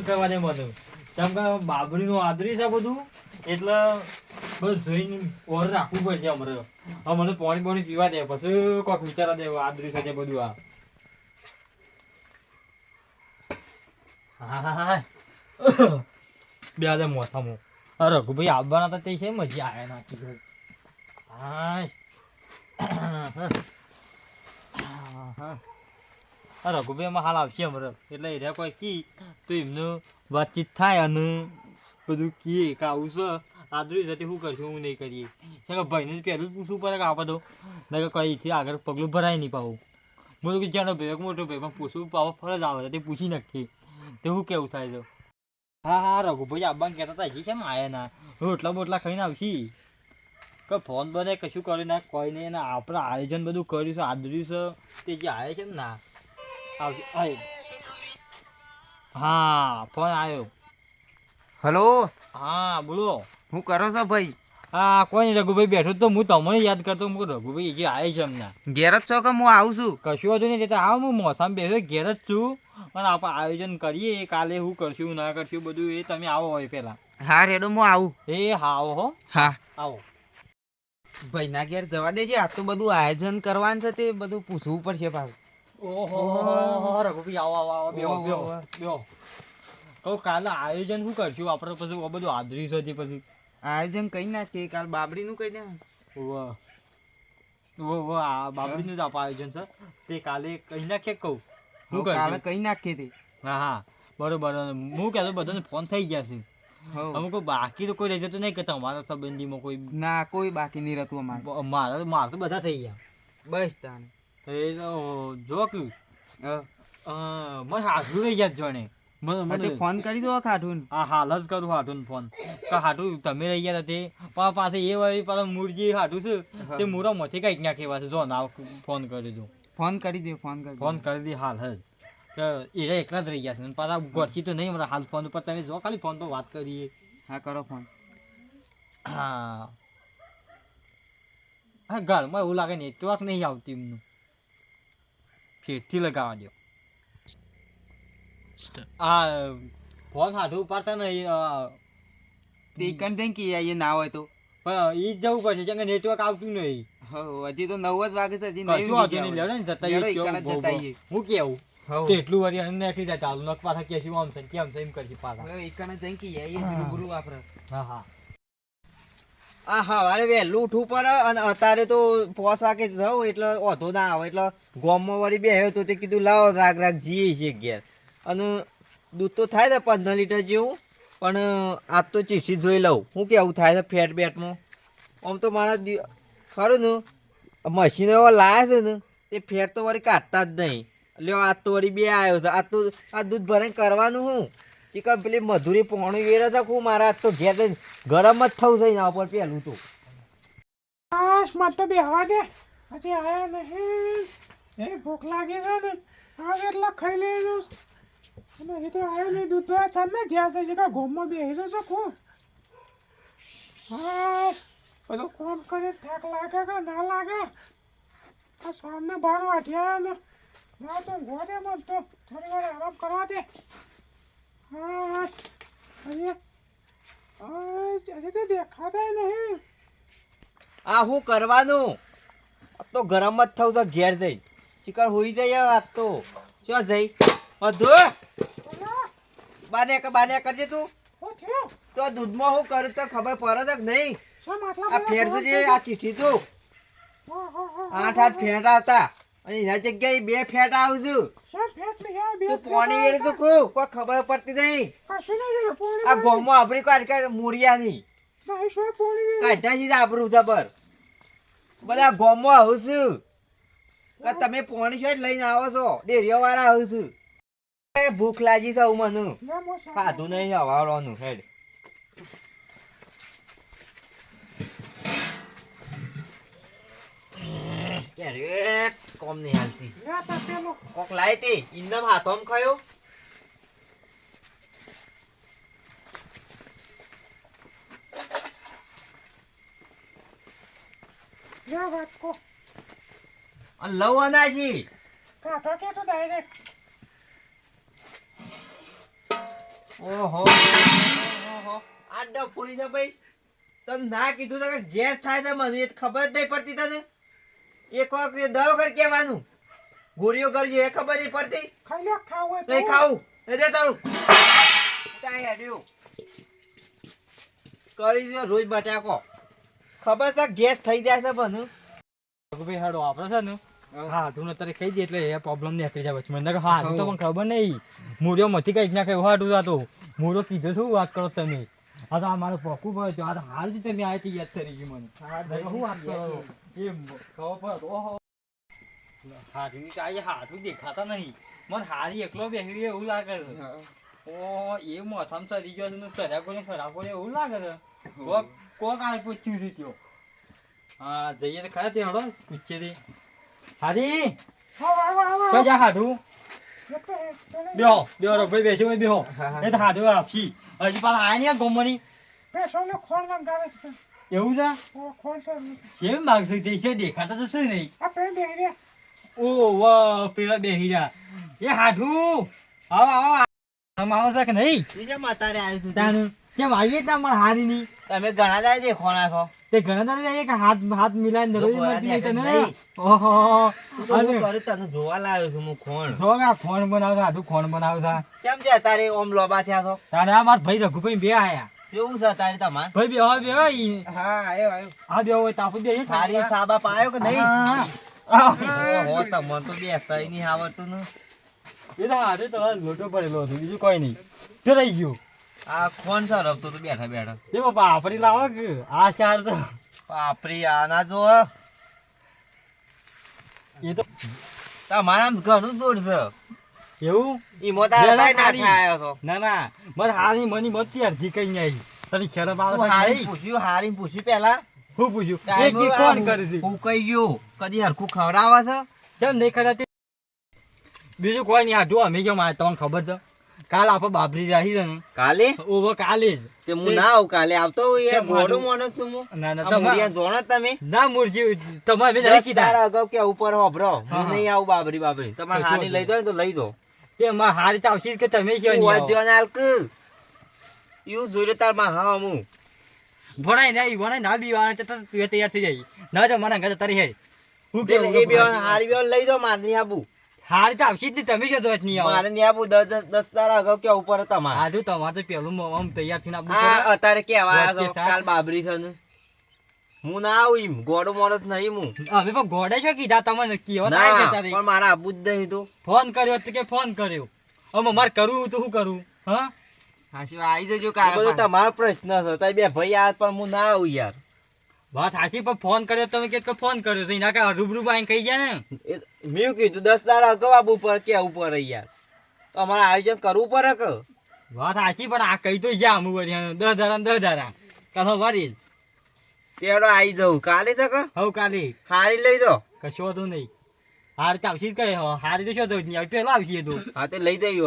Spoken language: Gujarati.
ચાલુ કરવા દે મને કેમ કે બાબરીનું આદરી છે બધું એટલે બસ જોઈને ઓર રાખવું પડશે અમારે મને પાણી પીવા દે પછી કોઈક વિચારા દે આદરી છે બધું હા બે આજે મોથામાં રઘુભાઈ આવવાના હતા તે છે મજા આવે નાખી હા રઘુભાઈ એમાં હાલ આવશે અમારે એટલે એ કોઈ કી તો એમનું વાતચીત થાય અને બધું કીએ કે આવું છે આદરી સાથે શું કરશું હું નહીં કરીએ કે ભાઈને જ પહેલું જ પૂછવું પડે કે આપે તો નહીં કે કઈથી આગળ પગલું ભરાય નહીં પાવું બોલું કે જાણો ભાઈ મોટો ભાઈ પણ પૂછવું પાવા ફરજ આવે તે પૂછી નાખીએ તો શું કેવું થાય તો હા હા રઘુભાઈ આવવાનું કહેતા હતા હજી કેમ આવ્યા ના રોટલા બોટલા ખાઈને આવશી કે ફોન બને કશું કર્યું ના કોઈ નહીં અને આપણે આયોજન બધું કર્યું છે આદર્યું છે તે જે આવે છે ને ના આવશે હા ફોન આવ્યો હલો હા બોલો હું કરો છો ભાઈ? હા કોઈ નહીં રઘુભાઈ બેઠો તો હું તમને યાદ કરતો હું રઘુભાઈ જે આવે છે એમના ઘેર જ છો કે હું આવું છું? કશું હતું નહીં આવ હું મોસામાં બેઠો ઘેર જ છું અને આપણે આયોજન કરીએ કાલે શું કરશું ના કરશું બધું એ તમે આવો હોય પહેલાં. હા રેડો હું આવું. એ હા આવો હો. હા આવો ભાઈના ઘેર જવા દેજે આ તો બધું આયોજન કરવાનું છે તે બધું પૂછવું પડશે પાછું. ઓહો રઘુભાઈ આવો આવો આવો બેહો બેહો બેહો કહું કાલે આયોજન શું કરશું આપણે પછી બધું આદરી છે પછી આયોજન કઈ નાખીએ કાલ બાબરીનું કઈ દે. આ બાબરીનું જ આયોજન છે તે કાલે કઈ નાખીએ કહું હું કાલે કઈ નાખીએ તે. હા હા બરોબર હું કહેતો બધાને ફોન થઈ ગયા છે અમુક બાકી તો કોઈ રહી જતું નહીં કે તમારા સંબંધીમાં કોઈ ના કોઈ બાકી નહીં રહેતું અમારે. મારે તો બધા થઈ ગયા બસ તાને એ તો જો કયું મને હાથું રહી ગયા જોણે મને ફોન કરી દો ખાટું. હા હાલ જ કરું હાટું ફોન કે હાટું તમે રહી ગયા તે પાસે એ વાળી પાછા મૂળજી હાટું છે તે મૂળા માંથી કઈક ના કહેવા છે જો ના ફોન કરી દો. ફોન કરી દે ફોન કરી દે હાલ જ કે એ એકલા જ રહી ગયા છે પાછા ગોઠી તો નહીં હાલ ફોન ઉપર તમે જો ખાલી ફોન પર વાત કરીએ. હા કરો ફોન. હા હા ઘરમાં એવું લાગે નેટવર્ક નહીં આવતી એમનું ફેરથી લગાવવા દો. આ ફોન હાથું ઉપાડતા નહીં તે કણ જઈને કે એ ના હોય તો પણ એ જ જવું પડશે કેમ કે નેટવર્ક આવતું નહીં. હજી તો 9 જ વાગે છે હજી હું કેવું એટલું વાર નાખી જાય ચાલુ નક પાછા કેસી આમ છે કેમ છે એમ કરશે પાછા એકને જઈને કે એ ગુરુ વાપરે. હા હા આ હવારે વહેલું ઉઠવું પડે અને અત્યારે તો 5 વાગે જાઉં એટલે ઓધો ના આવે એટલે ગોમમાં વળી બેહ્યો તો તે કીધું લાવો રાગ જઈએ છીએ ઘેર અને દૂધ તો થાય ને 15 લીટર જેવું પણ આજ તો ચીસી જોઈ લઉં શું કેવું થાય છે ફેટ બેટમાં. આમ તો મારા ખરું ને મશીનો એવા લાયા છે ને તે ફેટ તો વળી કાઢતા જ નહીં લ્યો આજ તો વળી બે આવ્યો છે આજ તો આ દૂધ ભરાઈને કરવાનું હું ચીકર પેલી મધુરી પોણી વેરે છે હું મારા આજ તો ઘેર ગરમ જ થવું છે એના ઉપર પહેલું તો બસ મત તો બેહવા દે હજી આયા નહીં એ ભૂખ લાગી છે ને હવે એટલે ખાઈ લેલું અને હજી તો આવ્યો નહીં દૂધ તો છે ને જ્યાં છે જેના ગોમમાં બેસી રહ્યો છે કોણ હા બધું કોમ કરે થાક લાગે કે ના લાગે આ સામને 12 વાગ્યા ને ના તો ગોડે મત તો થોડી વાર આરામ કરવા દે હા હજી તો દેખાતા નહીં. આ શું કરવાનું તો ગરમ જ થવું તો ઘેર જઈ ચિકન હોઈ જાય આજ તો શું જઈ બધું બાને કરજે તું તો દૂધમાં હું કરું તો ખબર પડે કે નહીં. આ ફેર તો જે આ ચીઠી તું 8 ફેટ આવતા અને એના જગ્યાએ 2 ફેટ આવશું તું પાણી વેરે તો કોઈ ખબર પડતી નહીં. આ ગોમમાં આપણી કાઢ મૂળિયાની કાઢ્યા છે આપણું જબર બધા ગોમમાં આવું છું કે તમે પાણી છે લઈને આવો છો ડેરીઓ વાળા આવું છું. ભૂખ લાગી છે મને ખાધું નહીં હવાવાનું હેડ કોમ નહીં હાલતી કોક લાય તે ઇન્દમ હાથોમ ખાયો લવ અનાજી ઓહો આ ડફોડી છે ભાઈ તને ના કીધું તો કે ગેસ થાય છે મને એ ખબર જ નહીં પડતી તને એક વખત 10 વખત કહેવાનું ગોળીઓ કરજે એ ખબર નહીં પડતી ખાઈ લો ખાવું હોય તો. નહીં ખાવું એ દે તારું ત્યાં હેડ્યું કરી દે રોજ બટાકો ખબર છે ગેસ થઈ જાય છે બનું ભાઈ હાડો આપણે છે ને હાડું ને અત્યારે ખાઈ દે એટલે એ પ્રોબ્લેમ નીકળી જાય વચ્ચે મને હાડું તો પણ ખબર નહીં મૂળ્યો મથી કઈ જ ના ખાયું હાડું આ તો મૂળો કીધું શું વાત કરો તમે આ તો આ મારે પોકું પડે આ તો હાલ જ તમે આ યાદ કરી ગઈ મને શું વાત કરો એમ ખબર પડે ઓહો હાડું કાંઈ હાડું દેખાતા નહીં મને હારી એકલો બેસી એવું લાગે છે ઓ એ મોથામાં ચડી ગયો છે સરાકો ને એવું લાગે છે કોક આ પૂછ્યું છે ત્યો હા જઈએ તો ખરા તે હડો પૂછીએ તે હારી કઈ જા હાડું બેહો બેહો ભાઈ બેસી ભાઈ બેહો એ તો હાડું આપી હજી પાછા આયા નહીં ગમવાની પેશોને ખોળ મંગાવે છે. એવું છે ખોળ છે. કેમ માગશે તે છે દેખાતા તો શું નહીં આ પેન બેહી રે. ઓ વાહ પેલા બેહી રહ્યા એ હાડું આવો આવો આમ આવો છે કે નહીં બીજા માતારે આવ્યું છે તાનું કેમ આવીએ તા મારા હારી ની તમે ઘણા દાડે દેખોણા છો તે ઘણા દાડે જઈએ કે હાથ મિલાઈને લોકો દરોડી રાતે મળતી તને નહીં. ઓહો તું તો હું કરું તને જોવા લાવ્યો છું હું ખોણ જોગા ખોણ બનાવતા હાથું ખોણ બનાવતા કેમ છે તારે ઓમ લોબા થયા છો તારે આ મારા ભાઈ રઘુભાઈ બે આયા કેવું છે તારે તમાર ભાઈ બે ઈ હા આવ્યો આ બે હોય તાપુ બે તારી સાબા પાયો કે નહીં ઓહો તમને તો બેસાય નહીં આવડતું ને એ તો હારે તમારે લોટો પડેલો હતો બીજું કોઈ નહીં તે રહી ગયું આ કોણ છે રમતો તું બેઠા બેઠા એ બાપા આપડી લાવો કે આ ચાર તો બાપરી આના જો એ તો તમારા ઘણું દૂર છે એવું ઈમો તારા લેલા કઈ ના ખારી. ઠાયો છો ના ના મારે હારી મની મતી અડધી કઈ નહીં તને શરમ આવે તું છે કે હારી નહીં? પૂછ્યું પેલા શું પૂછ્યું ટાઈમ એક દી કોણ કરે છે હું કઈ ગયું કદી હરખું ખવડાવે છે કેમ નહીં ખરા બીજું કોઈ નહીં હાડું અમે કેમ આવે તમને ખબર છે કાલ આપણે બાબરી રહી છે ને કાલે ઓવર કાલે જ તે હું ના આવું કાલે આવતો હું એ કેમ મોડું આવું? મોણસ છું હું ના ના આ મુરિયા જોણો તમે ના મુરજી તમારે મેં નહીં દસ કીધા દાડા અગાઉ કે ઉપર હોભરો હા, હું નહીં આવું બાબરી તમારે કશો હારી લઈ દો ને તો લઈ દો તે મારે હારી ચાવશી કે તમે કેમ તું નહીં વાત જોવાને હાલ કે એવું જોઈ તાર માં હા હું ભણાય નહીં ના બીવાના તો તું તૈયાર થઈ જાય ના તો મને ઘરે તારી હેડ હું એટલે એ બે હારી બે લઈ દો મારે નહીં આવું હારી ચાવશી જ નહીં, તમે શું જોત નહીં આવો મારે નહીં આવું 10 દાડા અગાઉ કે ઉપર હતા મારે હાડું તમારે તો પેલું આમ તૈયાર થઈને આપવું હા પડે. અત્યારે કેવા આવ્યા છો વચ્ચે સાત. કાલ બાબરી છે ને હું ના આવું એમ ગોડો મોડો નહીં હું અમે પણ ઘોડે શું કીધા તમને કેવા થાય છે ના તારી? પણ મારે આવું જ નહીં તો ફોન કર્યો તો કે ફોન કર્યો હવે મારે કરવું તો શું કરું હા આવી જજો કાલે બધો તમારો પ્રશ્ન છે તારી બે ભાઈ આ પણ હું ના આવું યાર વાત સાચી પણ ફોન કર્યો તમે કે ફોન કર્યો છે એના કાંઈ રૂબરૂ આવીને કહી જાય ને મેં કીધું 10 દાડા અગાઉ આવું ઉપર કે ઉપર યાર તો અમારે આયોજન કરવું પડે કે વાત સાચી પણ આ કહી તો જા અમુક વાર 10 દાડા કાલ વારી તેડો આવી જવું કાલે છે કે હવે કાલે હારી લઈ દો કશો તો નહીં હાર ચાવશી જ કહે હારી તો શું તો પેલા આવી તો હા તે લઈ જઈ